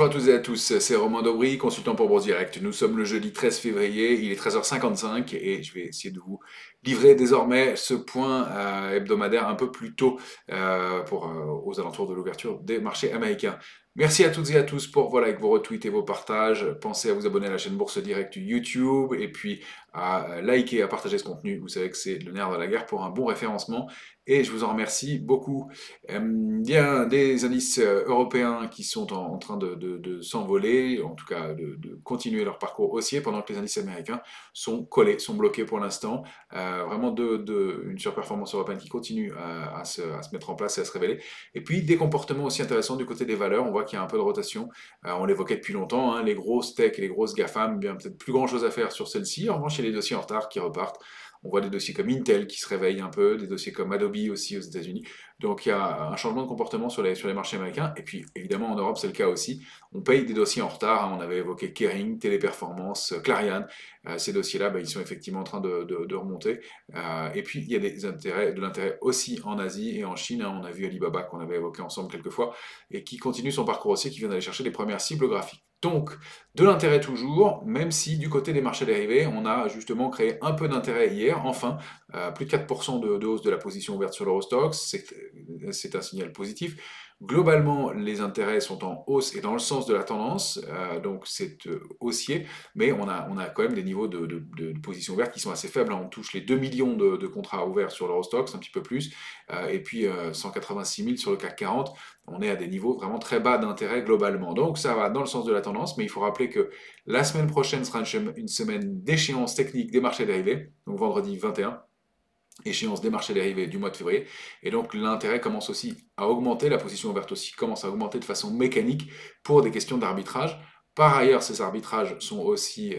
Bonjour à toutes et à tous, c'est Romain Daubry, consultant pour Bourse Direct. Nous sommes le jeudi 13 février, il est 13h55 et je vais essayer de vous livrer désormais ce point hebdomadaire un peu plus tôt aux alentours de l'ouverture des marchés américains. Merci à toutes et à tous pour avec vos retweets et vos partages. Pensez à vous abonner à la chaîne Bourse Direct YouTube et puis à liker, à partager ce contenu. Vous savez que c'est le nerf de la guerre pour un bon référencement et je vous en remercie beaucoup. Il y a des indices européens qui sont en train de s'envoler, en tout cas de continuer leur parcours haussier, pendant que les indices américains sont collés, sont bloqués pour l'instant. Vraiment une surperformance européenne qui continue à se mettre en place et à se révéler. Et puis des comportements aussi intéressants du côté des valeurs. On voit qu'il y a un peu de rotation. On l'évoquait depuis longtemps, hein, les grosses tech et les grosses GAFAM, bien peut-être plus grand chose à faire sur celles-ci. En revanche, il y a des dossiers en retard qui repartent. On voit des dossiers comme Intel qui se réveillent un peu, des dossiers comme Adobe aussi aux États-Unis. Donc il y a un changement de comportement sur les marchés américains. Et puis évidemment en Europe c'est le cas aussi. On paye des dossiers en retard, hein. On avait évoqué Kering, Téléperformance, Clariane. Ces dossiers-là, ils sont effectivement en train de remonter. Et puis il y a de l'intérêt aussi en Asie et en Chine, hein. On a vu Alibaba qu'on avait évoqué ensemble quelques fois et qui continue son parcours haussier, qui vient d'aller chercher les premières cibles graphiques. Donc, de l'intérêt toujours, même si du côté des marchés dérivés, on a justement créé un peu d'intérêt hier, enfin, plus de 4% de hausse de la position ouverte sur l'Eurostoxx, c'est un signal positif. Globalement, les intérêts sont en hausse et dans le sens de la tendance, donc c'est haussier, mais on a quand même des niveaux de position ouverte qui sont assez faibles, hein. On touche les 2 millions de contrats ouverts sur l'Eurostoxx, un petit peu plus, et puis 186 000 sur le CAC 40. On est à des niveaux vraiment très bas d'intérêt globalement. Donc ça va dans le sens de la tendance, mais il faut rappeler que la semaine prochaine sera une semaine d'échéance technique des marchés dérivés, donc vendredi 21, échéance des marchés dérivés du mois de février. Et donc l'intérêt commence aussi à augmenter, la position ouverte aussi commence à augmenter de façon mécanique pour des questions d'arbitrage. Par ailleurs, ces arbitrages sont aussi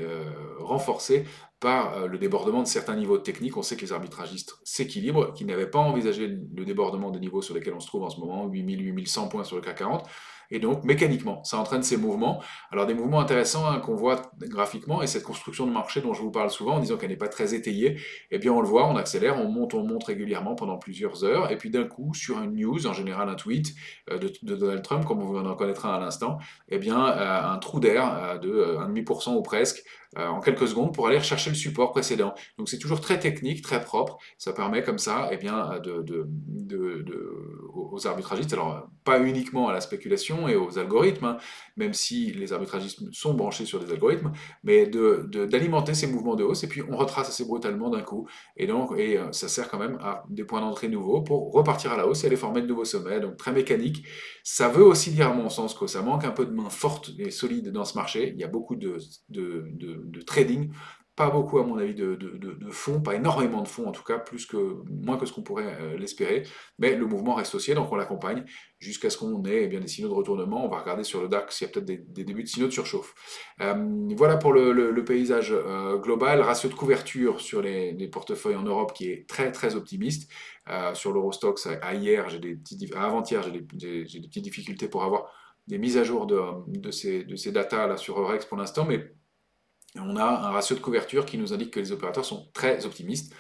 renforcés par le débordement de certains niveaux de technique. On sait que les arbitragistes s'équilibrent, qu'ils n'avaient pas envisagé le débordement des niveaux sur lesquels on se trouve en ce moment, 8000, 8100 points sur le CAC 40. Et donc, mécaniquement, ça entraîne ces mouvements. Alors, des mouvements intéressants, hein, qu'on voit graphiquement, et cette construction de marché dont je vous parle souvent en disant qu'elle n'est pas très étayée, eh bien, on le voit, on accélère, on monte régulièrement pendant plusieurs heures, et puis d'un coup, sur une news, en général un tweet de Donald Trump, comme vous en connaîtrez à l'instant, eh bien, un trou d'air de 1,5% ou presque, en quelques secondes pour aller rechercher le support précédent. Donc c'est toujours très technique, très propre. Ça permet comme ça, eh bien, aux arbitragistes, alors pas uniquement à la spéculation et aux algorithmes, hein, même si les arbitragistes sont branchés sur des algorithmes, mais d'alimenter ces mouvements de hausse et puis on retrace assez brutalement d'un coup. Et donc, ça sert quand même à des points d'entrée nouveaux pour repartir à la hausse et aller former de nouveaux sommets. Donc très mécanique. Ça veut aussi dire à mon sens que ça manque un peu de main forte et solide dans ce marché. Il y a beaucoup de trading, pas beaucoup à mon avis de fonds, pas énormément de fonds en tout cas, moins que ce qu'on pourrait l'espérer, mais le mouvement reste haussier, donc on l'accompagne jusqu'à ce qu'on ait bien des signaux de retournement. On va regarder sur le DAX s'il y a peut-être des débuts de signaux de surchauffe. Voilà pour le paysage global. Ratio de couverture sur les portefeuilles en Europe qui est très très optimiste. Sur l'Eurostoxx, à avant-hier, j'ai des petites difficultés pour avoir des mises à jour de ces datas là sur Eurex pour l'instant, mais on a un ratio de couverture qui nous indique que les opérateurs sont très optimistes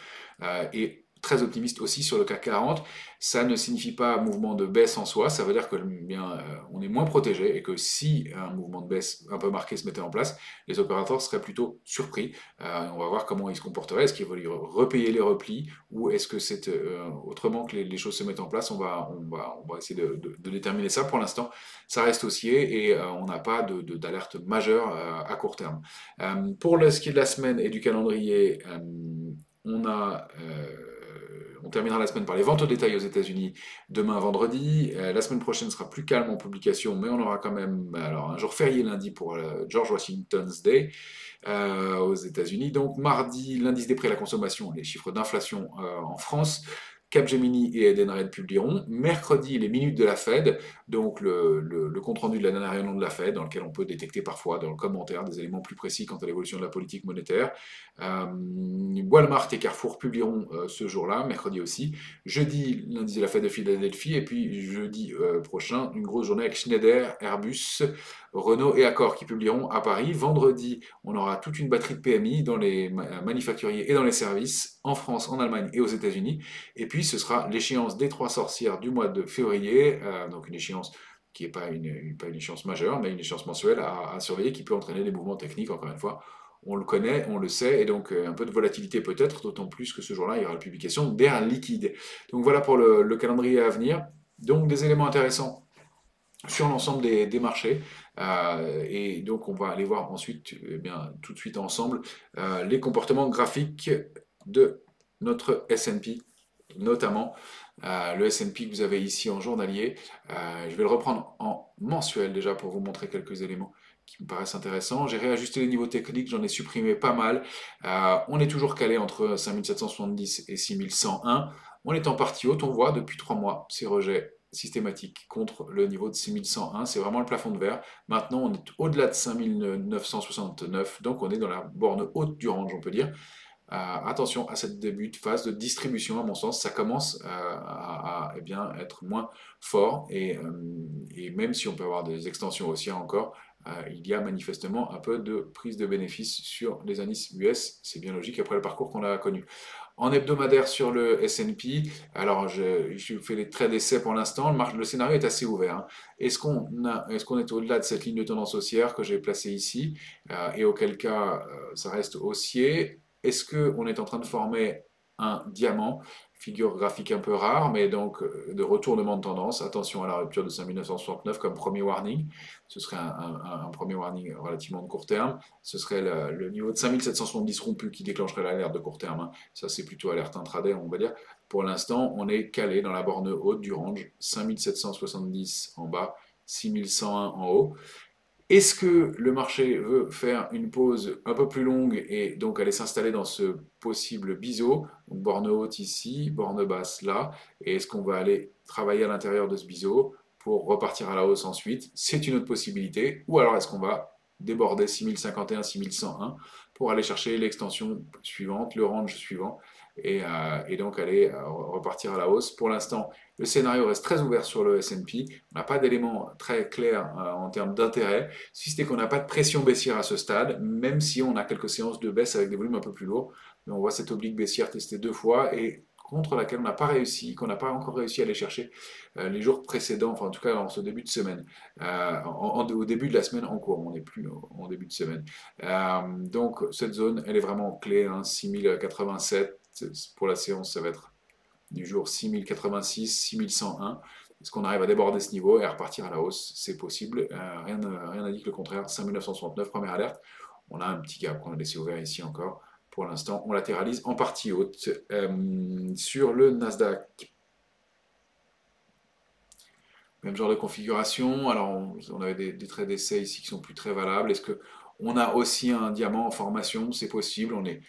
et très optimistes aussi sur le CAC 40. Ça ne signifie pas mouvement de baisse en soi, ça veut dire que on est moins protégé et que si un mouvement de baisse un peu marqué se mettait en place, les opérateurs seraient plutôt surpris. On va voir comment ils se comporteraient. Est-ce qu'ils vont repayer les replis ou est-ce que c'est autrement que les choses se mettent en place. On va essayer de déterminer ça. Pour l'instant, ça reste haussier et on n'a pas d'alerte majeure à court terme. Pour ce qui est de la semaine et du calendrier, on terminera la semaine par les ventes au détail aux États-Unis demain vendredi. La semaine prochaine sera plus calme en publication, mais on aura quand même un jour férié lundi pour George Washington's Day aux États-Unis. Donc mardi, l'indice des prix à la consommation, les chiffres d'inflation en France. Capgemini et Edenred publieront. Mercredi, les minutes de la Fed, donc le compte-rendu de la dernière réunion de la Fed, dans lequel on peut détecter parfois dans le commentaire des éléments plus précis quant à l'évolution de la politique monétaire. Walmart et Carrefour publieront ce jour-là, mercredi aussi. Jeudi, l'indice de la Fed de Philadelphie, et puis jeudi prochain, une grosse journée avec Schneider, Airbus, Renault et Accor qui publieront à Paris. Vendredi, on aura toute une batterie de PMI dans les manufacturiers et dans les services, en France, en Allemagne et aux États-Unis. Et puis, ce sera l'échéance des trois sorcières du mois de février, donc une échéance qui n'est pas pas une échéance majeure, mais une échéance mensuelle à surveiller qui peut entraîner des mouvements techniques, encore une fois. On le connaît, on le sait, et donc un peu de volatilité peut-être, d'autant plus que ce jour-là, il y aura la publication d'air liquide. Donc voilà pour le calendrier à venir. Donc des éléments intéressants sur l'ensemble des marchés. Et donc, on va aller voir ensuite, eh bien, tout de suite ensemble, les comportements graphiques de notre S&P, notamment le S&P que vous avez ici en journalier. Je vais le reprendre en mensuel déjà pour vous montrer quelques éléments qui me paraissent intéressants. J'ai réajusté les niveaux techniques, j'en ai supprimé pas mal. On est toujours calé entre 5770 et 6101. On est en partie haute, on voit depuis 3 mois ces rejets systématiques contre le niveau de 6101. C'est vraiment le plafond de verre. Maintenant, on est au-delà de 5969, donc on est dans la borne haute du range, on peut dire. Attention à cette début de phase de distribution, à mon sens, ça commence eh bien, être moins fort et même si on peut avoir des extensions haussières encore, il y a manifestement un peu de prise de bénéfices sur les indices US, c'est bien logique après le parcours qu'on a connu. En hebdomadaire sur le S&P, alors je fais les traits d'essai pour l'instant, le scénario est assez ouvert, hein. Est-ce qu'on est au-delà de cette ligne de tendance haussière que j'ai placée ici, et auquel cas ça reste haussier? Est-ce qu'on est en train de former un diamant, figure graphique un peu rare, mais donc de retournement de tendance? Attention à la rupture de 5969 comme premier warning. Ce serait un premier warning relativement de court terme. Ce serait le niveau de 5770 rompu qui déclencherait l'alerte de court terme, hein. Ça, c'est plutôt alerte intraday, on va dire. Pour l'instant, on est calé dans la borne haute du range, 5770 en bas, 6101 en haut. Est-ce que le marché veut faire une pause un peu plus longue et donc aller s'installer dans ce possible biseau, donc borne haute ici, borne basse là, et est-ce qu'on va aller travailler à l'intérieur de ce biseau pour repartir à la hausse ensuite? C'est une autre possibilité. Ou alors est-ce qu'on va déborder 6051, 6101 pour aller chercher l'extension suivante, le range suivant, et donc aller repartir à la hausse? Pour l'instant, le scénario reste très ouvert sur le S&P. On n'a pas d'éléments très clairs en termes d'intérêt, si ce n'est qu'on n'a pas de pression baissière à ce stade, même si on a quelques séances de baisse avec des volumes un peu plus lourds. Mais on voit cette oblique baissière testée 2 fois et contre laquelle on n'a pas réussi, qu'on n'a pas encore réussi à aller chercher les jours précédents, enfin en tout cas en ce début de semaine, au début de la semaine en cours, on n'est plus en début de semaine. Donc cette zone, elle est vraiment clé, hein, 6087, pour la séance, ça va être du jour 6086, 6101. Est-ce qu'on arrive à déborder ce niveau et à repartir à la hausse? C'est possible. Rien n'indique le contraire. 5969, première alerte. On a un petit gap qu'on a laissé ouvert ici encore. Pour l'instant, on latéralise en partie haute. Sur le Nasdaq, même genre de configuration. Alors, on avait des traits d'essai ici qui sont plus très valables. Est-ce qu'on a aussi un diamant en formation? C'est possible. On est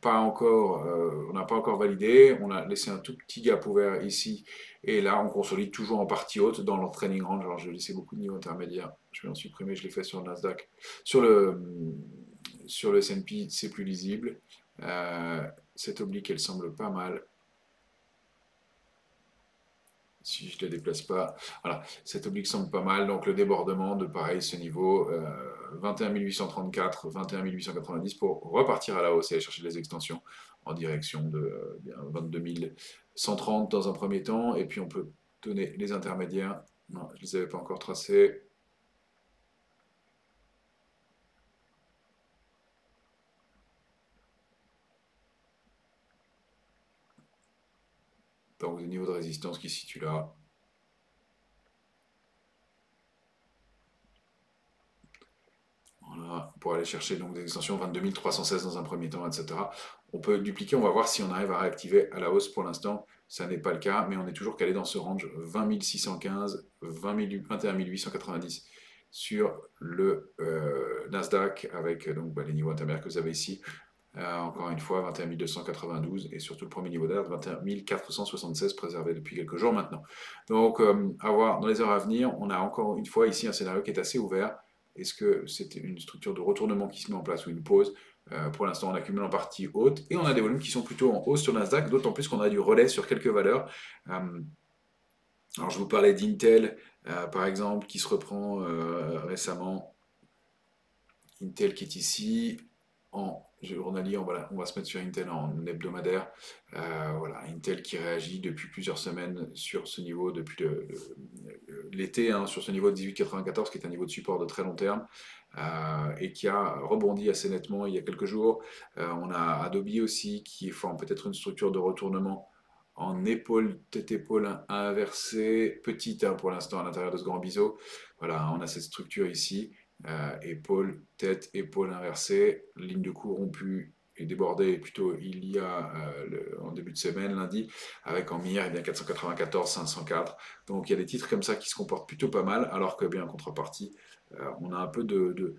pas encore, on n'a pas encore validé. On a laissé un tout petit gap ouvert ici. Et là, on consolide toujours en partie haute dans leur training range. Alors, je vais laisser beaucoup de niveaux intermédiaires. Je vais en supprimer. Je l'ai fait sur le Nasdaq. Sur le S&P, c'est plus lisible. Cette oblique, elle semble pas mal. Si je ne la déplace pas, voilà, cette oblique semble pas mal, donc le débordement de pareil ce niveau 21 834, 21 890 pour repartir à la hausse et aller chercher des extensions en direction de 22 130 dans un premier temps, et puis on peut donner les intermédiaires. Non, je ne les avais pas encore tracés. Donc le niveau de résistance qui se situe là. Voilà, pour aller chercher donc des extensions 22 316 dans un premier temps, etc. On peut dupliquer, on va voir si on arrive à réactiver à la hausse. Pour l'instant, ça n'est pas le cas, mais on est toujours calé dans ce range 20 615, 21 890 sur le Nasdaq, avec donc les niveaux intermédiaires que vous avez ici. Encore une fois, 21 292 et surtout le premier niveau d'alerte, 21 476 préservé depuis quelques jours maintenant. Donc, à voir dans les heures à venir. On a encore une fois ici un scénario qui est assez ouvert. Est-ce que c'est une structure de retournement qui se met en place ou une pause? Pour l'instant, on accumule en partie haute et on a des volumes qui sont plutôt en hausse sur Nasdaq, d'autant plus qu'on a du relais sur quelques valeurs. Alors, je vous parlais d'Intel, par exemple, qui se reprend récemment. Intel qui est ici en journalier, on va se mettre sur Intel en hebdomadaire. Voilà, Intel qui réagit depuis plusieurs semaines sur ce niveau, depuis l'été, hein, sur ce niveau de 18,94 qui est un niveau de support de très long terme. Et qui a rebondi assez nettement il y a quelques jours. On a Adobe aussi qui forme peut-être une structure de retournement en épaule, tête-épaule inversée, petite hein, pour l'instant à l'intérieur de ce grand biseau. Voilà, on a cette structure ici, épaule, tête, épaule inversée, ligne de coup rompue et débordée plutôt il y a en début de semaine, lundi, avec en mire eh bien 494, 504. Donc il y a des titres comme ça qui se comportent plutôt pas mal, alors que bien en contrepartie, on a un peu de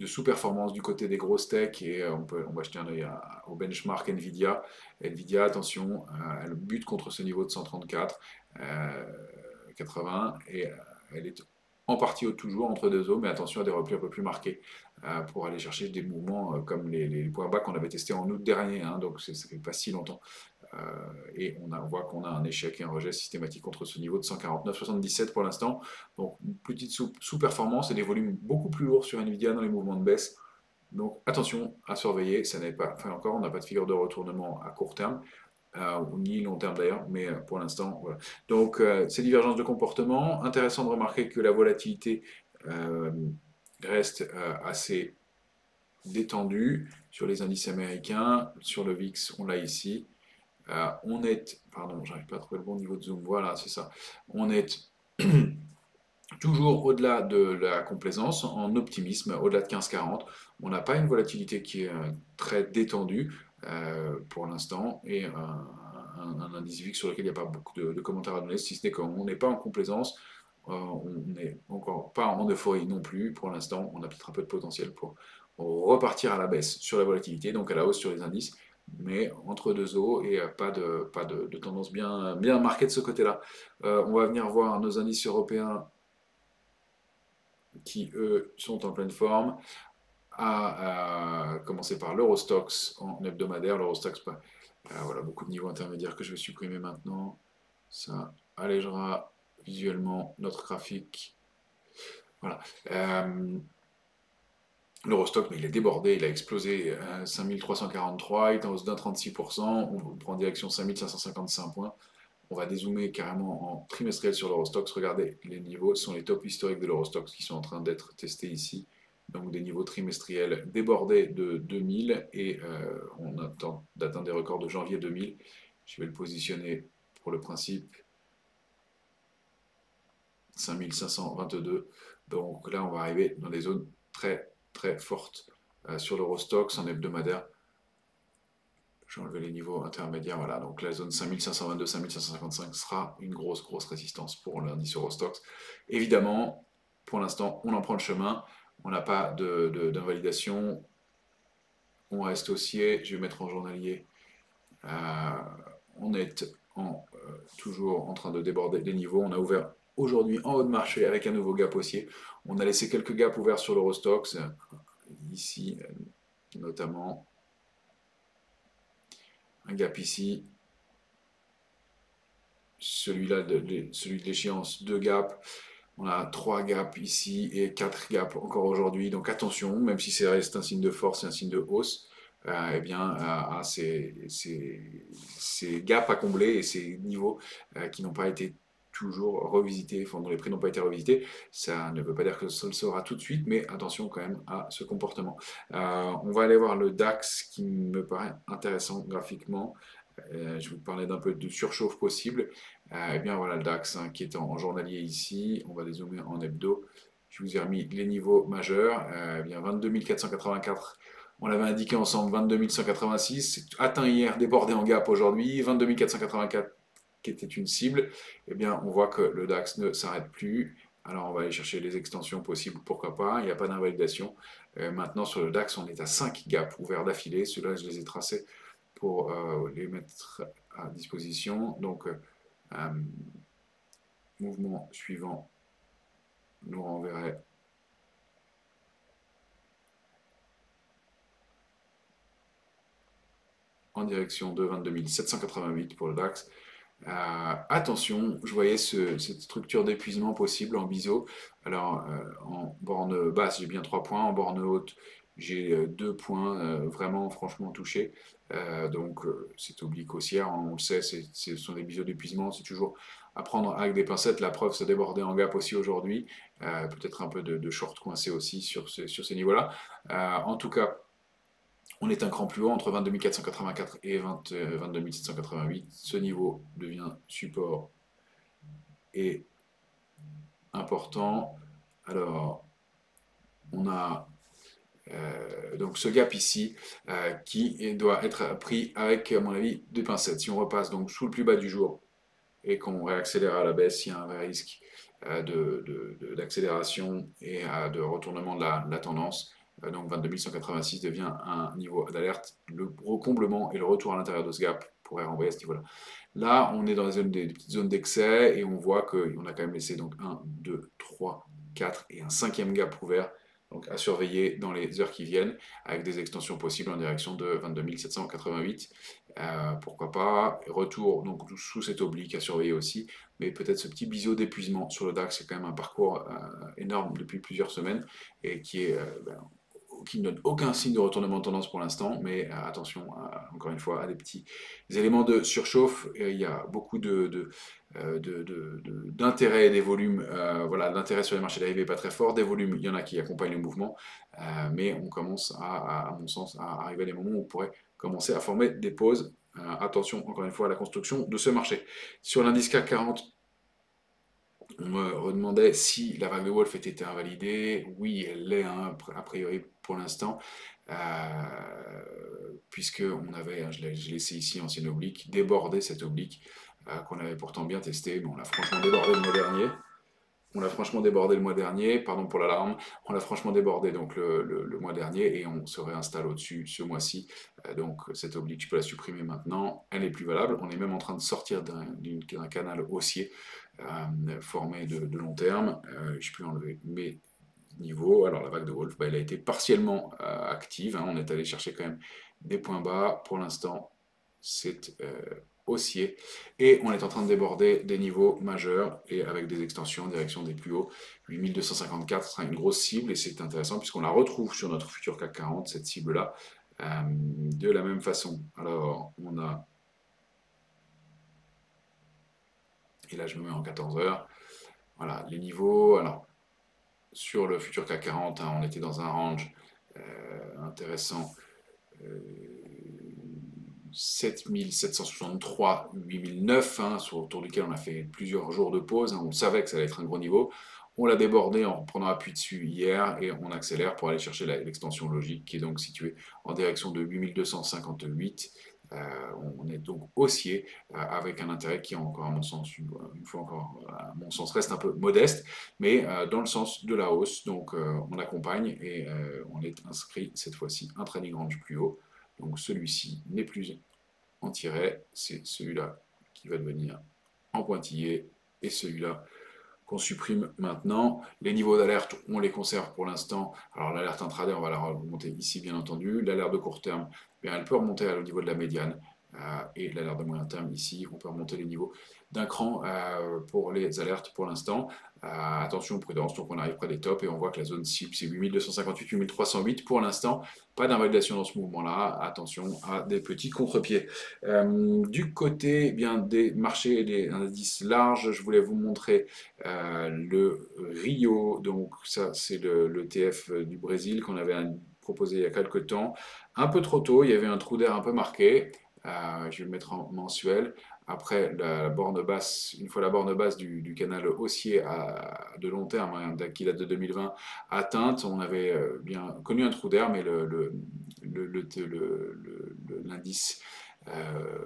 sous-performance du côté des grosses tech et on va jeter un œil au benchmark Nvidia. Nvidia, attention, elle bute contre ce niveau de 134, 80 et elle est en partie toujours entre deux eaux, mais attention à des replis un peu plus marqués pour aller chercher des mouvements comme les points bas qu'on avait testés en août dernier, hein, donc ça fait pas si longtemps. Et on voit qu'on a un échec et un rejet systématique contre ce niveau de 149,77 pour l'instant. Donc une petite sous-performance et des volumes beaucoup plus lourds sur Nvidia dans les mouvements de baisse. Donc attention à surveiller, ça n'est pas, enfin encore, on n'a pas de figure de retournement à court terme, ni long terme d'ailleurs, mais pour l'instant, voilà. Donc ces divergences de comportement, intéressant de remarquer que la volatilité euh, reste assez détendue sur les indices américains, sur le VIX, on l'a ici, on est, pardon, j'arrive pas à trouver le bon niveau de zoom, voilà, c'est ça. On est toujours au-delà de la complaisance, en optimisme, au-delà de 15,40. On n'a pas une volatilité qui est très détendue pour l'instant et un indice VIX sur lequel il n'y a pas beaucoup de commentaires à donner, si ce n'est qu'on n'est pas en complaisance, on n'est encore pas en euphorie non plus. Pour l'instant, on a peut-être un peu de potentiel pour repartir à la baisse sur la volatilité, donc à la hausse sur les indices, mais entre deux eaux et pas de tendance bien marquée de ce côté-là. On va venir voir nos indices européens qui, eux, sont en pleine forme, à commencer par l'Eurostoxx en hebdomadaire. L'Eurostoxx, voilà, beaucoup de niveaux intermédiaires que je vais supprimer maintenant. Ça allégera visuellement notre graphique. Voilà. L'Eurostoxx, mais il est débordé, il a explosé à 5343, il est en hausse d'un 36%, on prend direction 5555 points. On va dézoomer carrément en trimestriel sur l'Eurostoxx. Regardez, les niveaux sont les tops historiques de l'Eurostoxx qui sont en train d'être testés ici. Donc des niveaux trimestriels débordés de 2000 et on attend d'atteindre des records de janvier 2000. Je vais le positionner pour le principe 5522. Donc là, on va arriver dans des zones très très fortes sur l'Eurostoxx en hebdomadaire. Je vais enlever les niveaux intermédiaires, voilà. Donc la zone 5522, 5555 sera une grosse résistance pour l'indice Eurostoxx. Évidemment, pour l'instant, on en prend le chemin. On n'a pas d'invalidation. On reste haussier. Je vais mettre en journalier. On est toujours en train de déborder les niveaux. On a ouvert aujourd'hui en haut de marché avec un nouveau gap haussier. On a laissé quelques gaps ouverts sur l'Eurostoxx. Ici, notamment un gap ici, celui-là, celui de l'échéance, 2 gaps. On a 3 gaps ici et 4 gaps encore aujourd'hui. Donc attention, même si ça reste un signe de force et un signe de hausse, eh bien, à ces gaps à combler et ces niveaux qui n'ont pas été toujours revisités, enfin, dont les prix n'ont pas été revisités, ça ne veut pas dire que ça le sera tout de suite, mais attention quand même à ce comportement. On va aller voir le DAX qui me paraît intéressant graphiquement. Je vais vous parler d'un peu de surchauffe possible. Eh bien voilà le DAX hein, qui est en journalier ici. On va dézoomer en hebdo. Je vous ai remis les niveaux majeurs. Eh bien 22 484. On l'avait indiqué ensemble 22 186. C'est atteint hier, débordé en gap aujourd'hui. 22 484 qui était une cible. Eh bien on voit que le DAX ne s'arrête plus. Alors on va aller chercher les extensions possibles, pourquoi pas. Il n'y a pas d'invalidation. Maintenant sur le DAX, on est à 5 gaps ouverts d'affilée. Ceux-là, je les ai tracés pour les mettre à disposition. Donc, mouvement suivant nous renverrait en direction de 22 788 pour le DAX. Attention, je voyais cette structure d'épuisement possible en biseau. Alors, en borne basse, j'ai bien 3 points, en borne haute, j'ai deux points vraiment franchement touchés. Donc cette oblique haussière, hein, on le sait, ce sont des biseaux d'épuisement, c'est toujours à prendre avec des pincettes. La preuve, ça débordait en gap aussi aujourd'hui. Peut-être un peu de short coincé aussi sur ces niveaux-là. En tout cas, on est un cran plus haut entre 22 484 et 22 788. Ce niveau devient support et important. Alors, on a donc ce gap ici qui doit être pris avec, à mon avis, des pincettes. Si on repasse donc sous le plus bas du jour et qu'on réaccélère à la baisse, il y a un vrai risque d'accélération et de retournement de la tendance. Donc 22 186 devient un niveau d'alerte. Le recomblement et le retour à l'intérieur de ce gap pourraient renvoyer à ce niveau-là. Là, on est dans des petites zones d'excès et on voit qu'on a quand même laissé donc 1, 2, 3, 4 et un cinquième gap ouvert. Donc à surveiller dans les heures qui viennent avec des extensions possibles en direction de 22 788. Pourquoi pas, retour donc sous cette oblique à surveiller aussi, mais peut-être ce petit biseau d'épuisement sur le DAX, c'est quand même un parcours énorme depuis plusieurs semaines et qui ne donne aucun signe de retournement de tendance pour l'instant, mais attention, encore une fois, à des petits éléments de surchauffe. Il y a beaucoup d'intérêt et des volumes. Voilà, l'intérêt sur les marchés dérivés n'est pas très fort. Des volumes, il y en a qui accompagnent le mouvement, mais on commence à mon sens, à arriver à des moments où on pourrait commencer à former des pauses. Attention, encore une fois, à la construction de ce marché. Sur l'indice CAC 40, on me redemandait si la vague de Wolf était invalidée. Oui, elle l'est, hein, a priori pour l'instant, puisque on avait, hein, je l'ai laissé ici, ancienne oblique, déborder cette oblique qu'on avait pourtant bien testée, mais on l'a franchement débordé le mois dernier. On l'a franchement débordé le mois dernier, pardon pour l'alarme, on l'a franchement débordé donc le mois dernier et on se réinstalle au-dessus ce mois-ci. Donc cette oblique, je peux la supprimer maintenant, elle n'est plus valable. On est même en train de sortir d'un canal haussier formé de long terme. Je peux enlever mes niveaux. Alors la vague de Wolf, bah, elle a été partiellement active, hein. On est allé chercher quand même des points bas. Pour l'instant, c'est haussier et on est en train de déborder des niveaux majeurs et avec des extensions en direction des plus hauts. 8254 sera une grosse cible et c'est intéressant puisqu'on la retrouve sur notre futur CAC 40, cette cible-là, de la même façon. Alors, on a... Et là, je me mets en 14 heures. Voilà, les niveaux. Alors, sur le futur CAC 40, hein, on était dans un range intéressant. 7763, 8009, hein, autour duquel on a fait plusieurs jours de pause. Hein, on savait que ça allait être un gros niveau. On l'a débordé en prenant appui dessus hier et on accélère pour aller chercher l'extension logique qui est donc située en direction de 8258. On est donc haussier avec un intérêt qui, encore à mon sens, une fois encore, à mon sens, reste un peu modeste, mais dans le sens de la hausse. Donc on accompagne et on est inscrit cette fois-ci un trading range plus haut. Donc celui-ci n'est plus en tiret, c'est celui-là qui va devenir en pointillé et celui-là qu'on supprime maintenant. Les niveaux d'alerte, on les conserve pour l'instant. Alors l'alerte intraday, on va la remonter ici bien entendu. L'alerte de court terme, bien, elle peut remonter au niveau de la médiane. Et l'alerte de moyen terme ici, on peut remonter les niveaux d'un cran pour les alertes pour l'instant. Attention, prudence, donc on arrive près des tops et on voit que la zone cible c'est 8258, 8308 pour l'instant. Pas d'invalidation dans ce mouvement-là. Attention à des petits contre-pieds. Du côté bien des marchés et des indices larges, je voulais vous montrer le Rio. Donc ça c'est le TF du Brésil qu'on avait proposé il y a quelques temps. Un peu trop tôt, il y avait un trou d'air un peu marqué. Je vais le mettre en mensuel. Après, la borne basse, une fois la borne basse du canal haussier de long terme, hein, qui date de 2020, atteinte, on avait bien connu un trou d'air, mais l'indice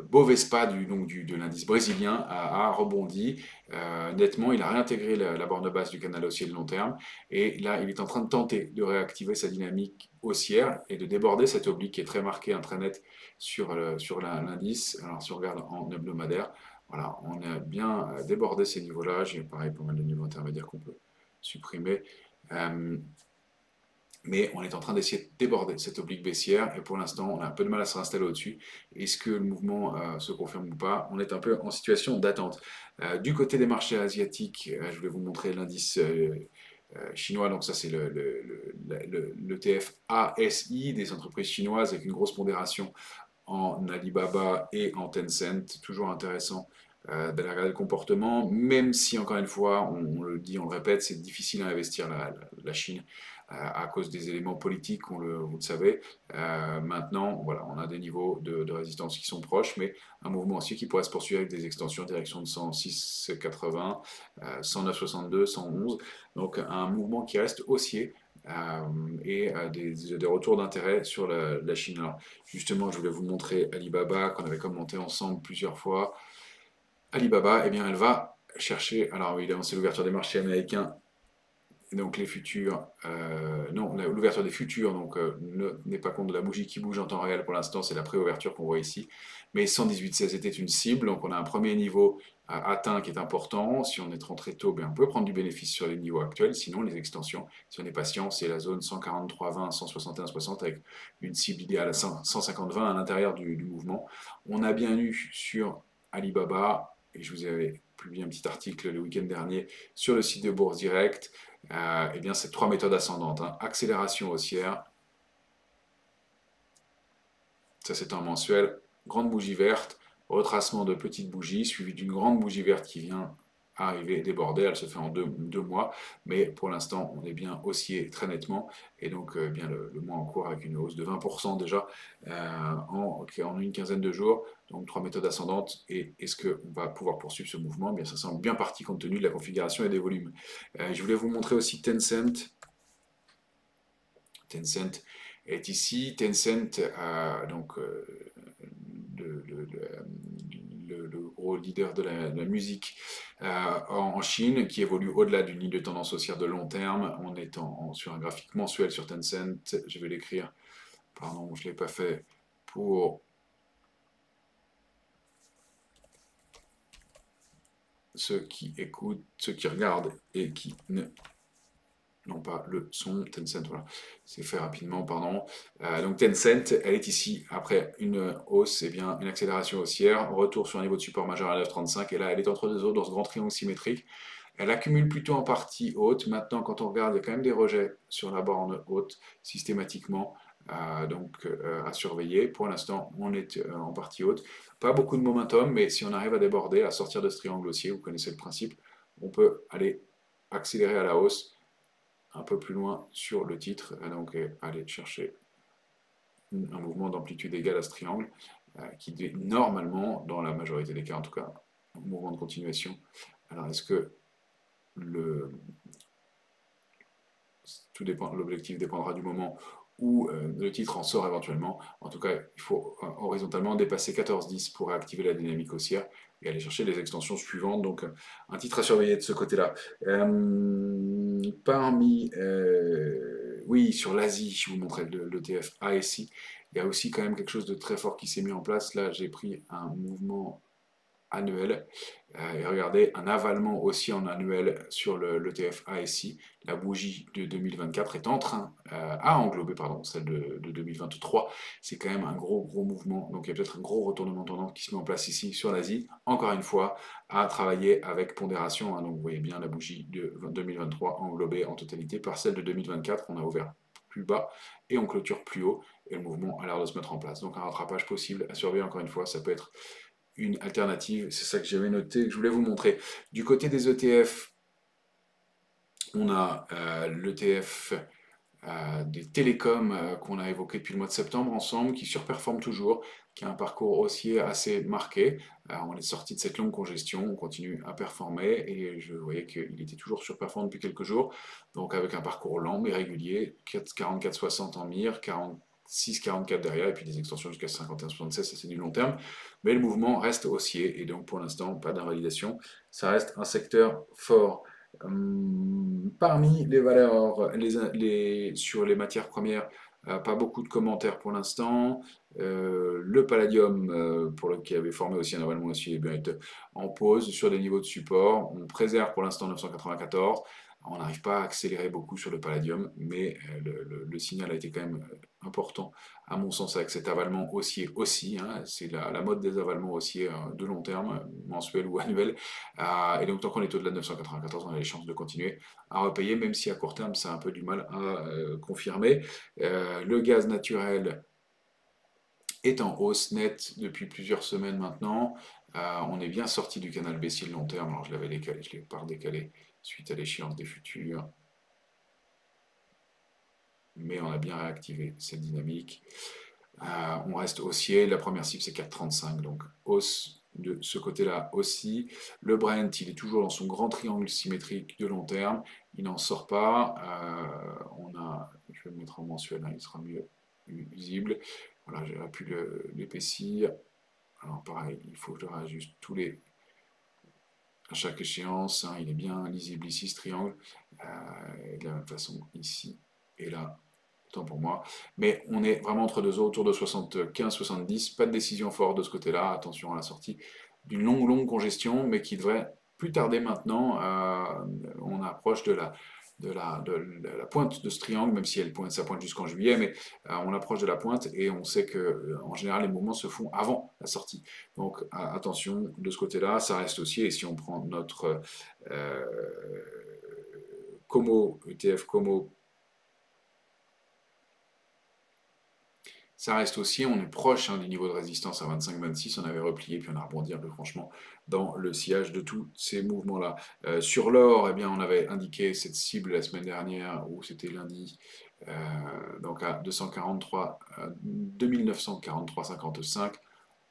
Bovespa de l'indice brésilien a rebondi nettement. Il a réintégré la borne basse du canal haussier de long terme et là il est en train de tenter de réactiver sa dynamique haussière et de déborder cette oblique qui est très marquée, très nette sur l'indice. Alors si on regarde en hebdomadaire, voilà, on a bien débordé ces niveaux-là. J'ai pareil pas mal de niveaux intermédiaires qu'on peut supprimer. Mais on est en train d'essayer de déborder cette oblique baissière et pour l'instant on a un peu de mal à se réinstaller au-dessus. Est-ce que le mouvement se confirme ou pas? On est un peu en situation d'attente. Du côté des marchés asiatiques, je vais vous montrer l'indice chinois. Donc ça, c'est l'ETF ASI des entreprises chinoises avec une grosse pondération en Alibaba et en Tencent. Toujours intéressant d'aller regarder le comportement, même si, encore une fois, on le dit, on le répète, c'est difficile à investir la Chine à cause des éléments politiques, vous le savez. Maintenant, voilà, on a des niveaux de résistance qui sont proches, mais un mouvement aussi qui pourrait se poursuivre avec des extensions en direction de 106,80, 109,62, 111. Donc un mouvement qui reste haussier et des retours d'intérêt sur la Chine. Alors, justement, je voulais vous montrer Alibaba, qu'on avait commenté ensemble plusieurs fois. Alibaba, eh bien, elle va chercher, alors évidemment, c'est l'ouverture des marchés américains, et donc les futurs, non, l'ouverture des futurs, donc ne tenez pas compte de la bougie qui bouge en temps réel pour l'instant, c'est la préouverture qu'on voit ici. Mais 118,16 était une cible, donc on a un premier niveau atteint qui est important. Si on est rentré tôt, bien, on peut prendre du bénéfice sur les niveaux actuels, sinon les extensions, si on est patient, c'est la zone 143,20, 161,60 avec une cible idéale à 150,20 à l'intérieur du mouvement. On a bien eu sur Alibaba, et je vous avais publié un petit article le week-end dernier sur le site de Bourse Direct, eh bien, c'est trois méthodes ascendantes, hein. Accélération haussière, ça c'est un mensuel, grande bougie verte, retracement de petites bougies, suivi d'une grande bougie verte qui vient arriver, déborder, elle se fait en deux mois, mais pour l'instant on est bien haussier très nettement, et donc bien le mois en cours avec une hausse de 20% déjà en une quinzaine de jours, donc trois méthodes ascendantes, et est-ce qu'on va pouvoir poursuivre ce mouvement? Eh bien, ça semble bien parti compte tenu de la configuration et des volumes. Je voulais vous montrer aussi Tencent. Tencent est ici. Tencent a donc le, le- le gros leader de la musique en Chine qui évolue au-delà d'une ligne de tendance haussière de long terme. On est sur un graphique mensuel sur Tencent. Je vais l'écrire. Pardon, je ne l'ai pas fait pour ceux qui écoutent, ceux qui regardent et qui ne non pas le son, Tencent, voilà, c'est fait rapidement, pardon. Donc Tencent, elle est ici, après une hausse, et bien une accélération haussière, retour sur un niveau de support majeur à 9,35, et là elle est entre deux autres dans ce grand triangle symétrique. Elle accumule plutôt en partie haute, maintenant quand on regarde, il y a quand même des rejets sur la borne haute, systématiquement, donc à surveiller. Pour l'instant, on est en partie haute. Pas beaucoup de momentum, mais si on arrive à déborder, à sortir de ce triangle haussier, vous connaissez le principe, on peut aller accélérer à la hausse un peu plus loin sur le titre, donc aller chercher un mouvement d'amplitude égale à ce triangle, qui est normalement, dans la majorité des cas en tout cas, un mouvement de continuation. Alors est-ce que le, tout dépend, l'objectif dépendra du moment où le titre en sort éventuellement. En tout cas, il faut horizontalement dépasser 14,10 pour réactiver la dynamique haussière et aller chercher les extensions suivantes. Donc, un titre à surveiller de ce côté-là. Oui, sur l'Asie, je vous montrais l'ETF ASI, il y a aussi quand même quelque chose de très fort qui s'est mis en place. Là, j'ai pris un mouvement annuel. Et regardez, un avalement aussi en annuel sur l'ETF ASI. La bougie de 2024 est en train à englober pardon, celle de 2023. C'est quand même un gros mouvement. Donc il y a peut-être un gros retournement de tendance qui se met en place ici sur l'Asie. Encore une fois, à travailler avec pondération, hein. Donc vous voyez bien la bougie de 2023 englobée en totalité par celle de 2024. On a ouvert plus bas et on clôture plus haut. Et le mouvement a l'air de se mettre en place. Donc un rattrapage possible à surveiller encore une fois. Ça peut être une alternative, c'est ça que j'avais noté, que je voulais vous montrer. Du côté des ETF, on a l'ETF des télécoms qu'on a évoqué depuis le mois de septembre ensemble, qui surperforme toujours, qui a un parcours haussier assez marqué. On est sorti de cette longue congestion, on continue à performer, et je voyais qu'il était toujours surperformant depuis quelques jours, donc avec un parcours lent mais régulier, 44,60 en mire, 46,44 derrière, et puis des extensions jusqu'à 51,76, ça c'est du long terme, mais le mouvement reste haussier, et donc pour l'instant, pas d'invalidation. Ça reste un secteur fort. Parmi les valeurs sur les matières premières, pas beaucoup de commentaires pour l'instant. Le palladium, qui avait formé aussi un avalement aussi, eh bien, est en pause sur des niveaux de support. On préserve pour l'instant 994. On n'arrive pas à accélérer beaucoup sur le palladium, mais le signal a été quand même important, à mon sens, avec cet avalement haussier aussi. Hein. C'est la mode des avalements haussiers de long terme, mensuel ou annuel. Et donc, tant qu'on est au-delà de 994, on a les chances de continuer à repayer, même si à court terme, ça a un peu du mal à confirmer. Le gaz naturel est en hausse nette depuis plusieurs semaines maintenant. On est bien sorti du canal baissier de long terme. Alors je l'avais décalé, je l'ai pas redécalé suite à l'échéance des futurs. Mais on a bien réactivé cette dynamique. On reste haussier. La première cible c'est 4,35. Donc hausse de ce côté-là aussi. Le Brent, il est toujours dans son grand triangle symétrique de long terme. Il n'en sort pas. Je vais le mettre en mensuel, hein, il sera mieux visible. Voilà, j'ai pu l'épaissir. Alors pareil, il faut que je réajuste à chaque échéance, hein, il est bien lisible ici ce triangle, de la même façon ici et là, autant pour moi. Mais on est vraiment entre deux eaux, autour de 75-70, pas de décision forte de ce côté-là, attention à la sortie d'une longue congestion, mais qui devrait plus tarder maintenant. On approche de la pointe de ce triangle, même si ça pointe jusqu'en juillet, mais on approche de la pointe et on sait que en général les mouvements se font avant la sortie. Donc attention de ce côté-là, ça reste haussier. Et si on prend notre euh, Como, ETF Como, ça reste haussier, on est proche des niveaux de résistance à 25-26, on avait replié, puis on a rebondi un peu franchement dans le sillage de tous ces mouvements-là. Sur l'or, eh bien, on avait indiqué cette cible la semaine dernière, ou c'était lundi, donc à 2943,55.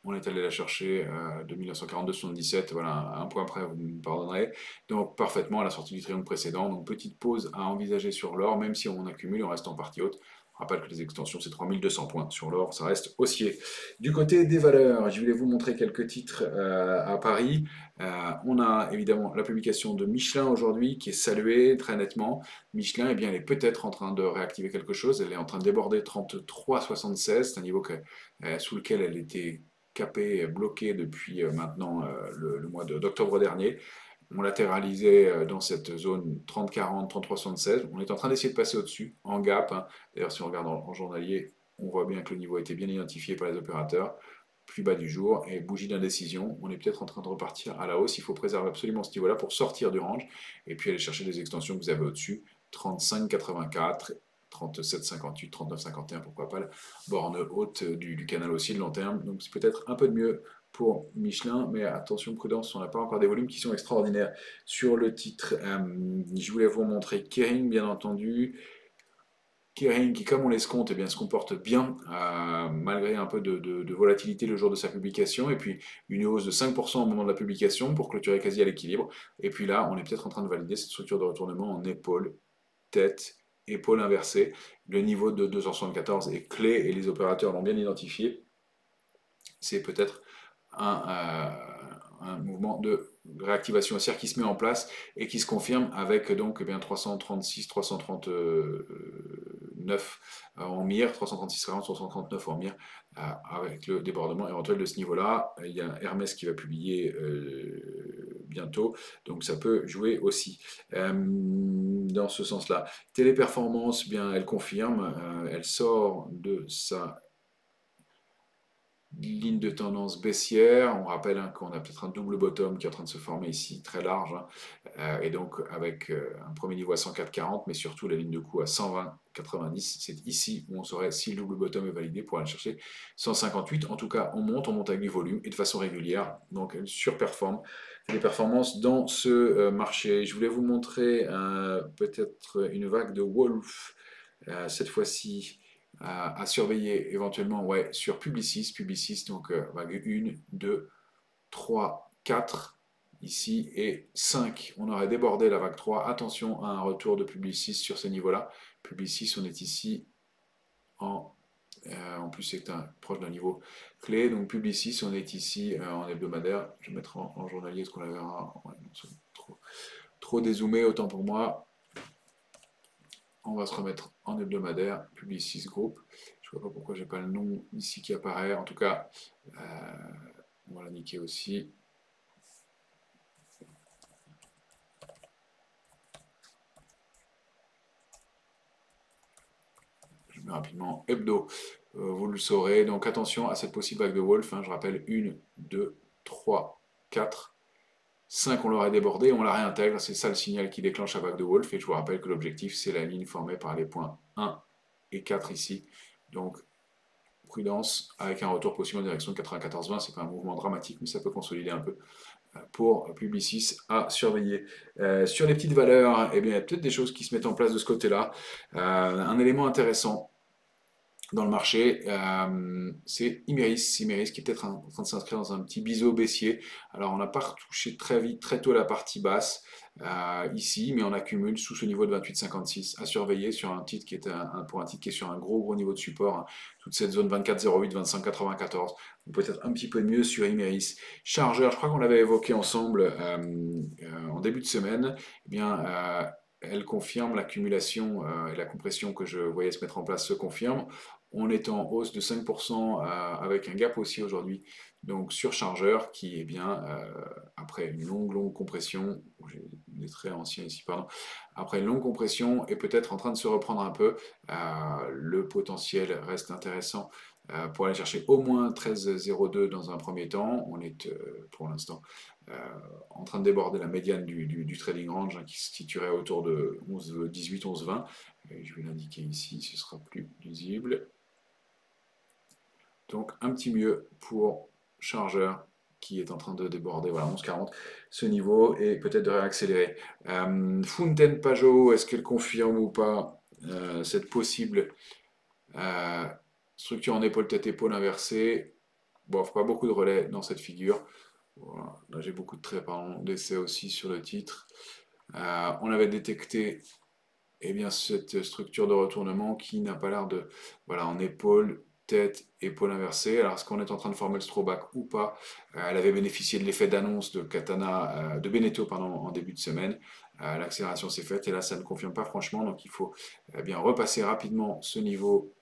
On est allé la chercher de 1942,77, voilà, un point près, vous me pardonnerez. Donc parfaitement à la sortie du triangle précédent. Donc petite pause à envisager sur l'or, même si on accumule, on reste en partie haute. Je rappelle que les extensions, c'est 3200 points. Sur l'or, ça reste haussier. Du côté des valeurs, je voulais vous montrer quelques titres à Paris. On a évidemment la publication de Michelin aujourd'hui, qui est saluée très nettement. Michelin, eh bien, elle est peut-être en train de réactiver quelque chose. Elle est en train de déborder 33,76. C'est un niveau sous lequel elle était capé, bloqué depuis maintenant le mois d'octobre dernier. On latéralisait dans cette zone 30-40, 33-76. On est en train d'essayer de passer au-dessus, en gap. Hein. D'ailleurs, si on regarde en journalier, on voit bien que le niveau a été bien identifié par les opérateurs. Plus bas du jour, et bougie d'indécision. On est peut-être en train de repartir à la hausse. Il faut préserver absolument ce niveau-là pour sortir du range, et puis aller chercher des extensions que vous avez au-dessus. 35-84, 37-58, 39-51, pourquoi pas la borne haute du canal aussi de long terme. Donc c'est peut-être un peu de mieux pour Michelin, mais attention, prudence, on n'a pas encore des volumes qui sont extraordinaires. Sur le titre, je voulais vous montrer Kering, bien entendu. Kering, qui, comme on l'escompte, eh bien, se comporte bien, malgré un peu de volatilité le jour de sa publication, et puis une hausse de 5% au moment de la publication pour clôturer quasi à l'équilibre. Et puis là, on est peut-être en train de valider cette structure de retournement en épaule, tête, épaule inversée. Le niveau de 274 est clé et les opérateurs l'ont bien identifié. C'est peut-être un mouvement de réactivation haussière qui se met en place et qui se confirme avec donc 336, 339 en mire, 336, 40, 339 en mire, avec le débordement éventuel de ce niveau-là. Il y a Hermès qui va publier bientôt, donc ça peut jouer aussi dans ce sens-là. Téléperformance, bien, elle confirme, elle sort de sa ligne de tendance baissière. On rappelle qu'on a peut-être un double bottom qui est en train de se former ici, très large, hein. Et donc avec un premier niveau à 104,40, mais surtout la ligne de coup à 120,90. C'est ici où on saurait si le double bottom est validé pour aller chercher 158. En tout cas, on monte avec du volume et de façon régulière. Donc elle surperforme, fait des performances dans ce marché. Je voulais vous montrer peut-être une vague de Wolf, cette fois-ci à surveiller éventuellement sur Publicis. Publicis, donc vague 1, 2, 3, 4 ici et 5. On aurait débordé la vague 3. Attention à un retour de Publicis sur ces niveaux-là. Publicis, on est ici en plus c'est proche d'un niveau clé. Donc Publicis, on est ici en hebdomadaire. Je vais mettre en journalier ce qu'on la verra. Ouais, trop dézoomé, autant pour moi. On va se remettre en hebdomadaire, Publicis Group. Je ne vois pas pourquoi j'ai pas le nom ici qui apparaît. En tout cas, on va l'indiquer aussi. rapidement hebdo. Vous le saurez. Donc attention à cette possible vague de Wolf. Hein. Je rappelle, 1, 2, 3, 4, 5, on l'aurait débordé, on la réintègre. C'est ça le signal qui déclenche la vague de Wolf. Et je vous rappelle que l'objectif, c'est la ligne formée par les points 1 et 4 ici. Donc prudence avec un retour possible en direction de 94,20. C'est pas un mouvement dramatique, mais ça peut consolider un peu pour Publicis à surveiller. Sur les petites valeurs, eh bien, il y a peut-être des choses qui se mettent en place de ce côté-là. Un élément intéressant dans le marché, c'est Imerys. Imerys qui est peut-être en train de s'inscrire dans un petit biseau baissier. Alors on n'a pas retouché très vite, très tôt la partie basse ici, mais on accumule sous ce niveau de 28,56 à surveiller sur un titre qui est pour un titre qui est sur un gros niveau de support. Hein, toute cette zone 24,08, 25,94. Peut-être un petit peu mieux sur Imerys. Chargeur, je crois qu'on l'avait évoqué ensemble en début de semaine. Eh bien, elle confirme l'accumulation et la compression que je voyais se mettre en place se confirme. On est en hausse de 5% avec un gap aussi aujourd'hui. Donc sur chargeur qui est bien, après une longue compression, j'ai des traits anciens ici, pardon, après une longue compression est peut-être en train de se reprendre un peu. Le potentiel reste intéressant pour aller chercher au moins 13,02 dans un premier temps. On est pour l'instant en train de déborder la médiane du trading range hein, qui se situerait autour de 18, 11, 20. Et je vais l'indiquer ici, ce sera plus lisible. Donc un petit mieux pour chargeur qui est en train de déborder, voilà, 11,40 ce niveau et peut-être de réaccélérer. Fountaine Pajot, est-ce qu'elle confirme ou pas cette possible structure en épaule tête épaule inversée? Bon, pas beaucoup de relais dans cette figure. Voilà. Là j'ai beaucoup de traits d'essai aussi sur le titre. On avait détecté eh bien, cette structure de retournement qui n'a pas l'air de... Voilà, en épaule, tête, épaule inversée. Alors, est-ce qu'on est en train de former le throwback ou pas? Elle avait bénéficié de l'effet d'annonce de Katana, de Beneteau pardon, en début de semaine. L'accélération s'est faite et là, ça ne confirme pas franchement. Donc, il faut bien repasser rapidement ce niveau.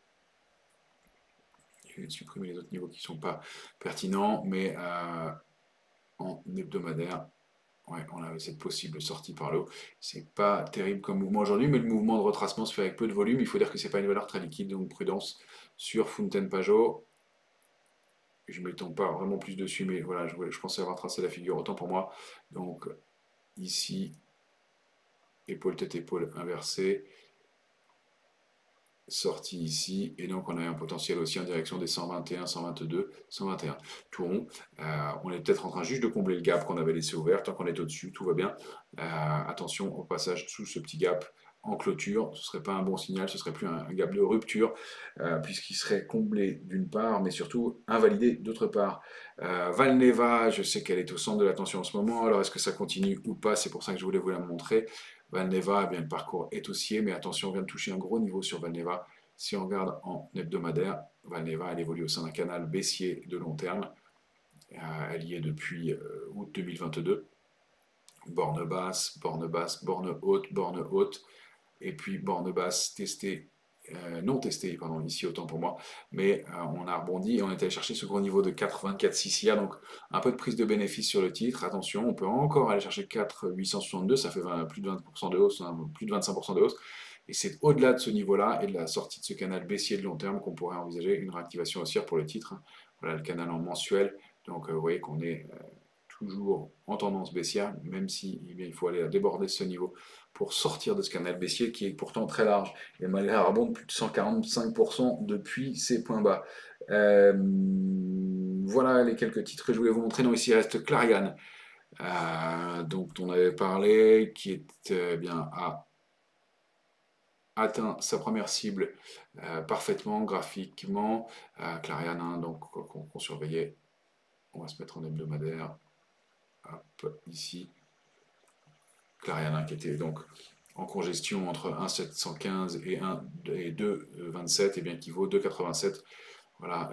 Je vais supprimer les autres niveaux qui ne sont pas pertinents, mais en hebdomadaire. Ouais, on avait cette possible sortie par le haut. C'est pas terrible comme mouvement aujourd'hui, mais le mouvement de retracement se fait avec peu de volume. Il faut dire que c'est pas une valeur très liquide, donc prudence sur Fountaine Pajot. Je ne m'étends pas vraiment plus dessus, mais voilà, je pensais avoir tracé la figure, autant pour moi. Donc ici, épaule, tête, épaule inversée. Sortie ici, et donc on a un potentiel aussi en direction des 121, 122, 121. Tout rond. On est peut-être en train juste de combler le gap qu'on avait laissé ouvert. Tant qu'on est au-dessus, tout va bien. Attention au passage sous ce petit gap en clôture. Ce ne serait pas un bon signal, ce serait plus un gap de rupture, puisqu'il serait comblé d'une part, mais surtout invalidé d'autre part. Valneva, je sais qu'elle est au centre de l'attention en ce moment. Alors est-ce que ça continue ou pas? C'est pour ça que je voulais vous la montrer. Valneva, eh bien, le parcours est haussier, mais attention, on vient de toucher un gros niveau sur Valneva. Si on regarde en hebdomadaire, Valneva, elle évolue au sein d'un canal baissier de long terme. Elle y est depuis août 2022. Borne basse, borne basse, borne haute, et puis borne basse testée, non testée, pardon, ici autant pour moi, mais on a rebondi et on est allé chercher ce gros niveau de 4,24,6 hier, donc un peu de prise de bénéfice sur le titre. Attention, on peut encore aller chercher 4,862, ça fait plus de 20% de hausse, hein, plus de 25% de hausse, et c'est au-delà de ce niveau-là et de la sortie de ce canal baissier de long terme qu'on pourrait envisager une réactivation haussière pour le titre. Voilà le canal en mensuel, donc vous voyez qu'on est toujours en tendance baissière, même si eh bien, il faut aller déborder ce niveau pour sortir de ce canal baissier qui est pourtant très large et malgré un rebond de plus de 145% depuis ces points bas. Voilà les quelques titres que je voulais vous montrer. Donc ici il reste Clariane, dont on avait parlé, qui est bien a atteint sa première cible parfaitement graphiquement. Clariane, hein, donc qu'on surveillait. On va se mettre en hebdomadaire. Hop, ici. Clariana qui était donc en congestion entre 1,715 et 2,27 et bien qui vaut 2,87. Voilà,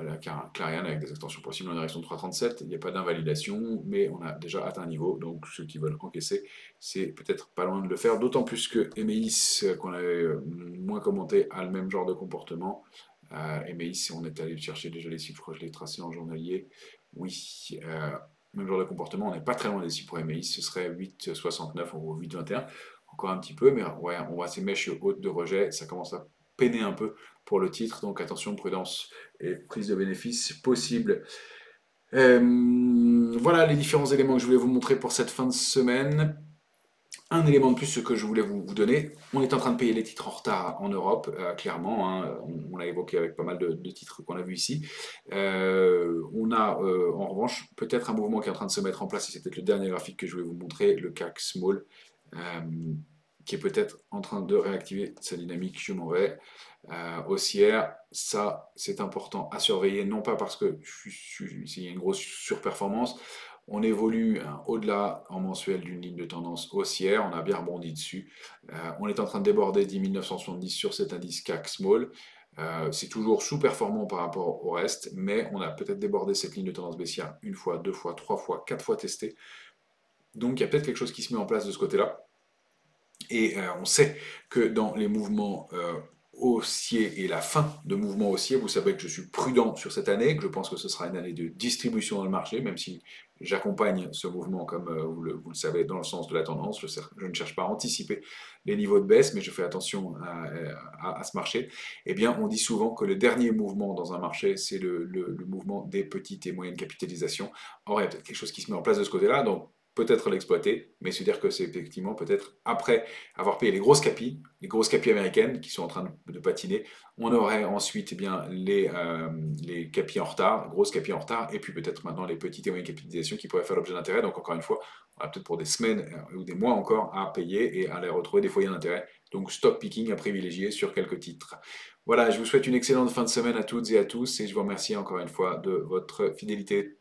Clariane avec des extensions possibles en direction de 3,37. Il n'y a pas d'invalidation, mais on a déjà atteint un niveau. Donc ceux qui veulent encaisser, c'est peut-être pas loin de le faire. D'autant plus que Emeis, qu'on avait moins commenté, a le même genre de comportement. Emeis, on est allé chercher déjà les chiffres, je l'ai tracé en journalier. Oui, même genre de comportement, on n'est pas très loin des 6 pour MAI, ce serait 8,69 ou 8,21, encore un petit peu, mais ouais, on voit ces mèches hautes de rejet, ça commence à peiner un peu pour le titre, donc attention, prudence et prise de bénéfice possible. Voilà les différents éléments que je voulais vous montrer pour cette fin de semaine. Un élément de plus, ce que je voulais vous donner, on est en train de payer les titres en retard en Europe, clairement, hein, on l'a évoqué avec pas mal de titres qu'on a vus ici. On a en revanche peut-être un mouvement qui est en train de se mettre en place, et c'est peut-être le dernier graphique que je vais vous montrer, le CAC Small, euh, qui est peut-être en train de réactiver sa dynamique. Je m'en vais. Haussière, ça c'est important à surveiller, non pas parce que s'il y a une grosse surperformance, on évolue au-delà en mensuel d'une ligne de tendance haussière, on a bien rebondi dessus. On est en train de déborder 10 970 sur cet indice CAC Small. C'est toujours sous-performant par rapport au reste, mais on a peut-être débordé cette ligne de tendance baissière une fois, deux fois, trois fois, quatre fois testée. Donc il y a peut-être quelque chose qui se met en place de ce côté-là. Et on sait que dans les mouvements haussiers et la fin de mouvements haussiers, vous savez que je suis prudent sur cette année, que je pense que ce sera une année de distribution dans le marché, même si j'accompagne ce mouvement, comme vous le savez, dans le sens de la tendance. Je ne cherche pas à anticiper les niveaux de baisse, mais je fais attention à ce marché. Eh bien, on dit souvent que le dernier mouvement dans un marché, c'est le mouvement des petites et moyennes capitalisations. Or, il y a peut-être quelque chose qui se met en place de ce côté-là, donc peut-être l'exploiter, mais se dire que c'est effectivement peut-être après avoir payé les grosses capis américaines qui sont en train de patiner, on aurait ensuite eh bien, les capis en retard, grosses capis en retard, et puis peut-être maintenant les petites et moyennes capitalisations qui pourraient faire l'objet d'intérêt. Donc encore une fois, on a peut-être pour des semaines ou des mois encore à payer et à les retrouver des foyers d'intérêt. Donc stock picking à privilégier sur quelques titres. Voilà, je vous souhaite une excellente fin de semaine à toutes et à tous et je vous remercie encore une fois de votre fidélité.